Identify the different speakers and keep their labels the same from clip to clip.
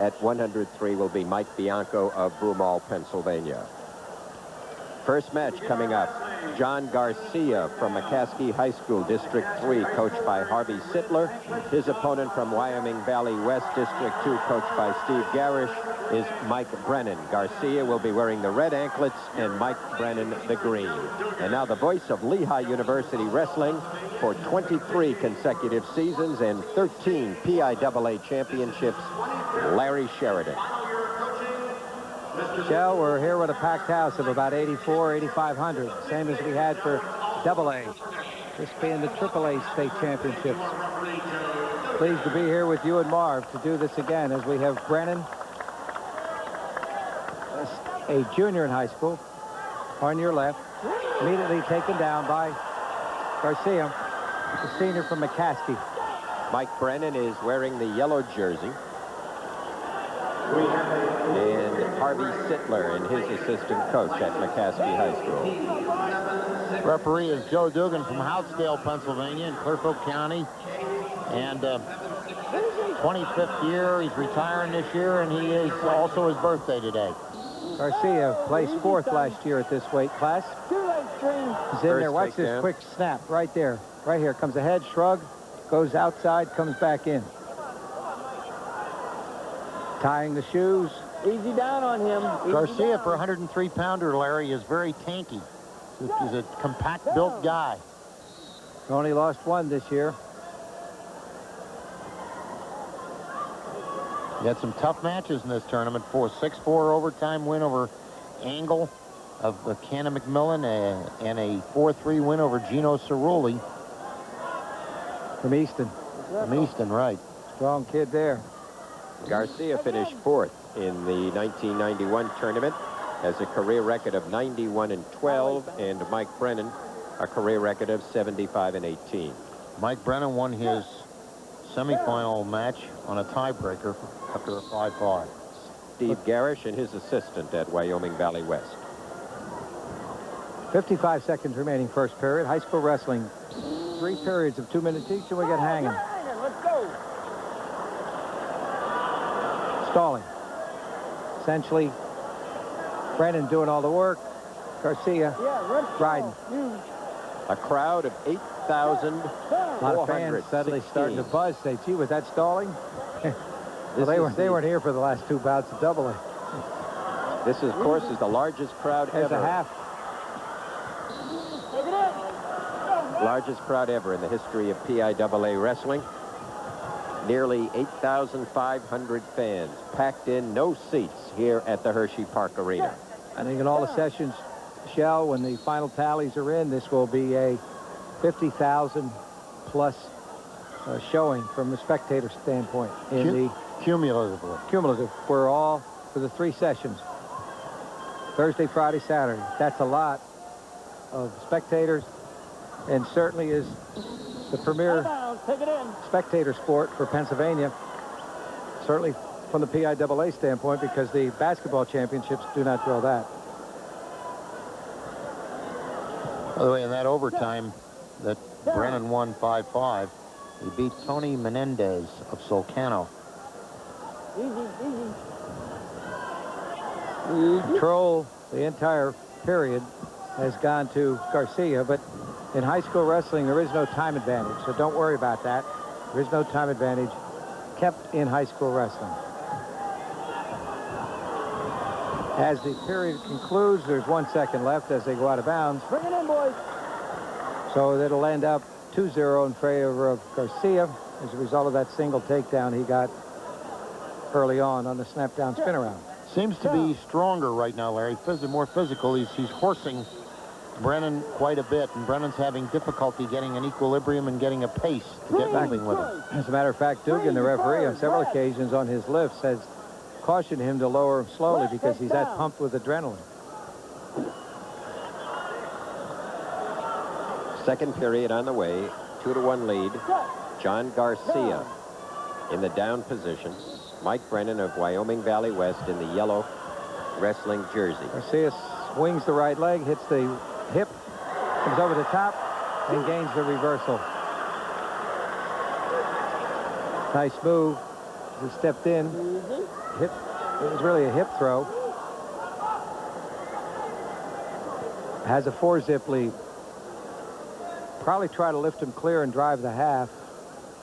Speaker 1: At 103 will be Mike Bianco of Broomall, Pennsylvania. First match coming up, John Garcia from McCaskey High School, District 3, coached by Harvey Sittler. His opponent from Wyoming Valley West, District 2, coached by Steve Garish, is Mike Brennan. Garcia will be wearing the red anklets and Mike Brennan the green. And now the voice of Lehigh University Wrestling for 23 consecutive seasons and 13 PIAA championships, Larry Sheridan.
Speaker 2: Shell, we're here with a packed house of about 8,500, same as we had for AA. This being the AAA state championships. Pleased to be here with you and Marv to do this again, as we have Brennan, a junior in high school, on your left, immediately taken down by Garcia, the senior from McCaskey.
Speaker 1: Mike Brennan is wearing the yellow jersey. And Harvey Sittler and his assistant coach at McCaskey High School.
Speaker 3: Referee is Joe Dugan from Houtzdale, Pennsylvania, in Clearfield County. And 25th year, he's retiring this year, and he is also his birthday today.
Speaker 2: Garcia placed 4th last year at this weight class. He's in there. Watch this quick snap right there. Right here. Comes ahead, shrug, goes outside, comes back in. Tying the shoes.
Speaker 4: Easy down on him.
Speaker 3: Garcia, for a 103-pounder, Larry, is very tanky. He's a compact-built guy.
Speaker 2: Only lost 1 this year.
Speaker 3: He had some tough matches in this tournament. 6-4 overtime win over Angle of Cannon McMillan, and a 4-3 win over Gino Cerulli.
Speaker 2: From Easton.
Speaker 3: From Easton, right.
Speaker 2: Strong kid there.
Speaker 1: Garcia finished 4th in the 1991 tournament, has a career record of 91-12, and Mike Brennan a career record of 75-18.
Speaker 3: Mike Brennan won his semifinal match on a tiebreaker after a 5-5.
Speaker 1: Steve Garish and his assistant at Wyoming Valley West.
Speaker 2: 55 seconds remaining, first period. High school wrestling. 3 periods of 2 minutes each, and we get hanging.
Speaker 4: Let's go.
Speaker 2: Stalling. Essentially, Brennan doing all the work. Garcia riding.
Speaker 1: A crowd of 8,000.
Speaker 2: A lot of fans suddenly starting to buzz, say, gee, was that stalling? Well, they weren't here for the last 2 bouts of AA.
Speaker 1: This, of course, is the largest crowd
Speaker 2: There's
Speaker 1: ever.
Speaker 2: a half.
Speaker 1: Largest crowd ever in the history of PIAA wrestling. Nearly 8,500 fans packed in, no seats here at the Hershey Park Arena.
Speaker 2: I think in all the sessions, Shell, when the final tallies are in, this will be a 50,000 plus showing from the spectator standpoint. Cumulative. We're all for the 3 sessions. Thursday, Friday, Saturday. That's a lot of spectators, and certainly is the premier spectator sport for Pennsylvania, certainly from the PIAA standpoint, because the basketball championships do not draw that.
Speaker 3: By the way, in that overtime that Brennan won 5-5, he beat Tony Menendez of Solcano.
Speaker 2: Control the entire period has gone to Garcia, but in high school wrestling, there is no time advantage, so don't worry about that. There is no time advantage kept in high school wrestling. As the period concludes, there's 1 second left as they go out of bounds.
Speaker 4: Bring it in, boys.
Speaker 2: So that'll end up 2-0 in favor of Garcia as a result of that single takedown he got early on the snap-down spin around.
Speaker 3: Seems to be stronger right now, Larry. More physical. He's horsing Brennan quite a bit, and Brennan's having difficulty getting an equilibrium and getting a pace to get moving with him.
Speaker 2: As a matter of fact, Dugan, the referee, on several occasions on his lifts has cautioned him to lower him slowly because he's that pumped with adrenaline.
Speaker 1: Second period on the way, 2-1 lead. John Garcia in the down position. Mike Brennan of Wyoming Valley West in the yellow wrestling jersey.
Speaker 2: Garcia swings the right leg, hits the hip, comes over the top, and gains the reversal. Nice move He stepped in. Hip, it was really a hip throw. Has a 4-zip lead. Probably try to lift him clear and drive the half.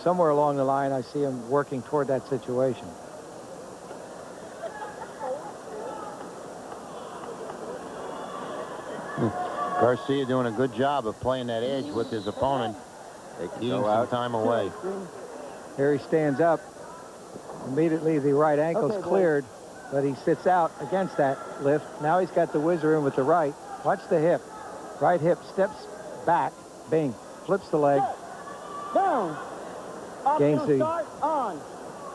Speaker 2: Somewhere along the line, I see him working toward that situation.
Speaker 3: Garcia doing a good job of playing that edge with his opponent, eating some time away.
Speaker 2: Here he stands up. Immediately the right ankle's cleared, but he sits out against that lift. Now he's got the whizzer in with the right. Watch the hip. Right hip steps back. Bing. Flips the leg.
Speaker 4: Down.
Speaker 2: Gains the
Speaker 4: on.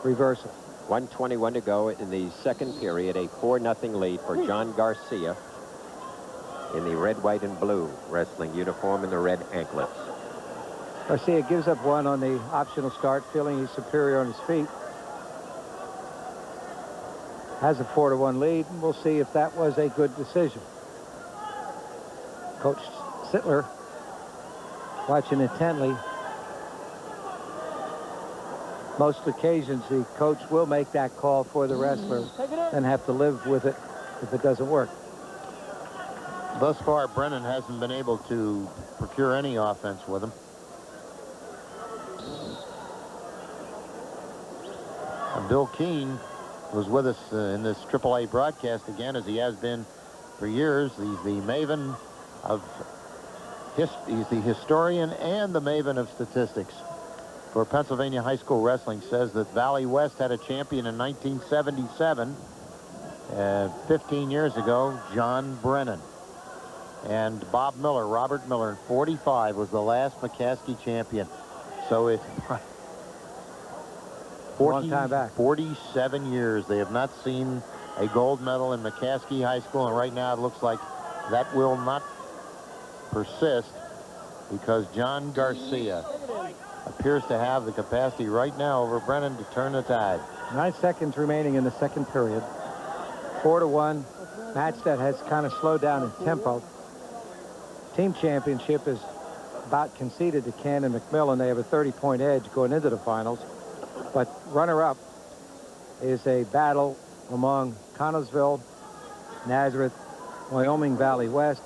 Speaker 2: reversal.
Speaker 1: 1:21 to go in the second period. A 4-0 lead for John Garcia in the red, white, and blue wrestling uniform and the red anklets.
Speaker 2: Garcia gives up one on the optional start, feeling he's superior on his feet. Has a 4-1 lead, and we'll see if that was a good decision. Coach Sittler watching intently. Most occasions, the coach will make that call for the wrestler and have to live with it if it doesn't work.
Speaker 3: Thus far, Brennan hasn't been able to procure any offense with him. Bill Keene was with us in this AAA broadcast again, as he has been for years. He's the maven of he's the historian and the maven of statistics for Pennsylvania high school wrestling. Says that Valley West had a champion in 1977, 15 years ago, John Brennan. And Bob Miller, Robert Miller, in 45 was the last McCaskey champion. So it's
Speaker 2: Long time back.
Speaker 3: 47 years. They have not seen a gold medal in McCaskey High School, and right now it looks like that will not persist, because John Garcia appears to have the capacity right now over Brennan to turn the tide.
Speaker 2: 9 seconds remaining in the second period. 4-1 match that has kind of slowed down in tempo. Team championship is about conceded to Ken and McMillan. They have a 30-point edge going into the finals. But runner-up is a battle among Connellsville, Nazareth, Wyoming Valley West,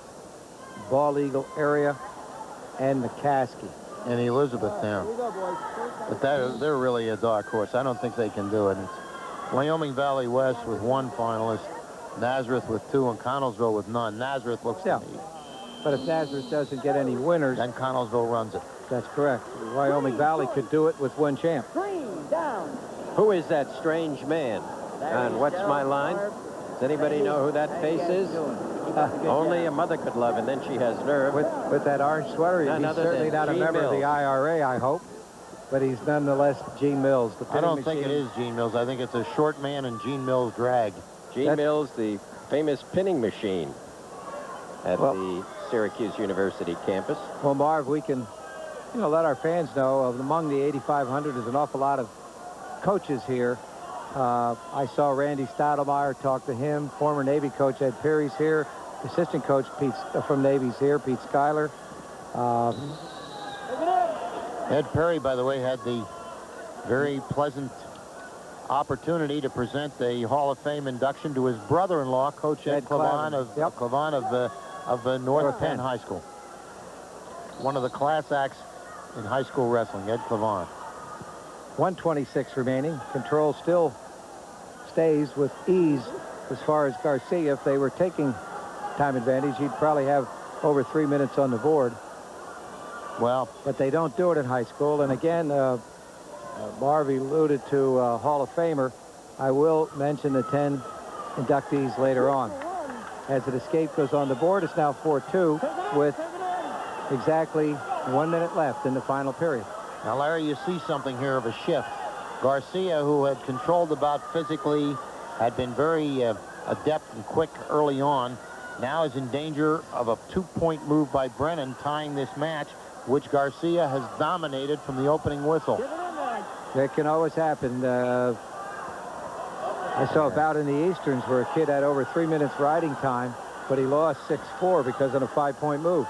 Speaker 2: Bald Eagle area, and McCaskey.
Speaker 3: And Elizabethtown. But they're really a dark horse. I don't think they can do it. It's Wyoming Valley West with 1 finalist, Nazareth with 2, and Connellsville with none. Nazareth looks to me.
Speaker 2: But if Nazareth doesn't get any winners,
Speaker 3: then Connellsville runs it.
Speaker 2: That's correct. Wyoming Valley could do it with 1 champ.
Speaker 4: Down.
Speaker 1: Who is that strange man? And what's my line? Does anybody know who that face is? Only a mother could love, and then she has nerve.
Speaker 2: With that orange sweater, he's certainly not a member of the IRA, I hope. But he's nonetheless Gene Mills.
Speaker 3: I don't think it is Gene Mills. I think it's a short man in Gene Mills drag.
Speaker 1: Gene Mills, the famous pinning machine at the Syracuse University campus.
Speaker 2: Well, Marv, we can, let our fans know among the 8,500 is an awful lot of coaches here. I saw Randy Stottlemyre, talk to him. Former Navy coach Ed Perry's here. Assistant coach Pete from Navy's here, Pete Schuyler.
Speaker 3: Ed Perry, by the way, had the very pleasant opportunity to present the Hall of Fame induction to his brother-in-law, Coach Ed Clavon of North Penn High School. One of the class acts in high school wrestling, Ed Clavon.
Speaker 2: 1:26 remaining. Control still stays with ease as far as Garcia. If they were taking time advantage, he'd probably have over 3 minutes on the board.
Speaker 3: Well,
Speaker 2: but they don't do it in high school. And again, Marv alluded to Hall of Famer. I will mention the 10 inductees later on. As the escape goes on the board, it's now 4-2 with exactly 1 minute left in the final period.
Speaker 3: Now, Larry, you see something here of a shift. Garcia, who had controlled the bout physically, had been very adept and quick early on, now is in danger of a 2-point move by Brennan, tying this match, which Garcia has dominated from the opening whistle.
Speaker 2: That can always happen. I saw a bout in the Easterns where a kid had over 3 minutes riding time, but he lost 6-4 because of a 5-point move.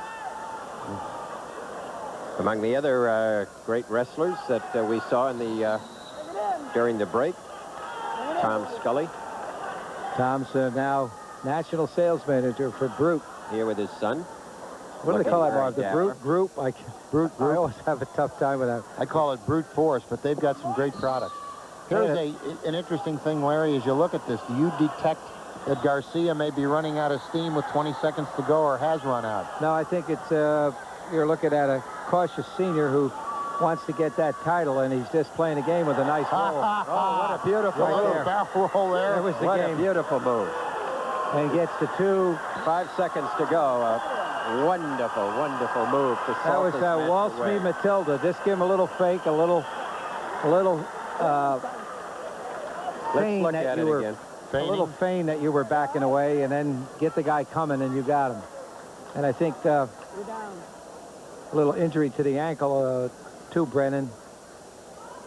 Speaker 1: Among the other great wrestlers that we saw in the during the break, Tom Scully
Speaker 2: Tom's now national sales manager for Brute.
Speaker 1: here with his son.
Speaker 2: What do they
Speaker 1: Looking
Speaker 2: call that,
Speaker 1: very
Speaker 2: Marv? The
Speaker 1: dapper.
Speaker 2: Brute Group?
Speaker 3: Brute
Speaker 2: I
Speaker 3: Group.
Speaker 2: always have a tough time with that.
Speaker 3: I call it brute force, but they've got some great products. Here's an interesting thing, Larry, as you look at this. Do you detect that Garcia may be running out of steam with 20 seconds to go, or has run out?
Speaker 2: No, I think it's you're looking at a cautious senior who wants to get that title, and he's just playing a game with a nice roll.
Speaker 1: Oh, what a beautiful
Speaker 2: Right
Speaker 1: move.
Speaker 2: there.
Speaker 3: Barrel roll there.
Speaker 2: There was the
Speaker 1: What a
Speaker 2: game.
Speaker 1: beautiful move.
Speaker 2: And gets to 2.
Speaker 1: 5 seconds to go. A wonderful, wonderful move to
Speaker 2: That
Speaker 1: salt
Speaker 2: was
Speaker 1: this match
Speaker 2: Waltz
Speaker 1: away.
Speaker 2: Me Matilda. Just give him a little fake, a little
Speaker 1: Let's
Speaker 2: feign
Speaker 1: look
Speaker 2: that
Speaker 1: at
Speaker 2: you
Speaker 1: it
Speaker 2: were
Speaker 1: again.
Speaker 2: a little feign that you were backing away, and then get the guy coming, and you got him. And I think a little injury to the ankle to Brennan.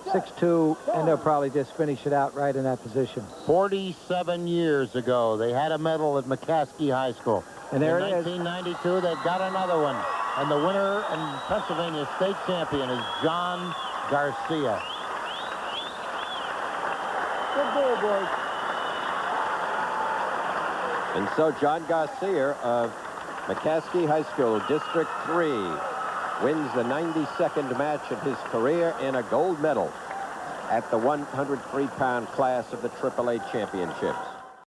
Speaker 2: 6'2", and they'll probably just finish it out right in that position.
Speaker 3: 47 years ago, they had a medal at McCaskey High School.
Speaker 2: And there
Speaker 3: in
Speaker 2: it is.
Speaker 3: 1992, they've got another one. And the winner and Pennsylvania state champion is John Garcia.
Speaker 4: Good goal, boys.
Speaker 1: And so John Garcia of McCaskey High School, District 3, wins the 92nd match of his career in a gold medal at the 103-pound class of the AAA championships.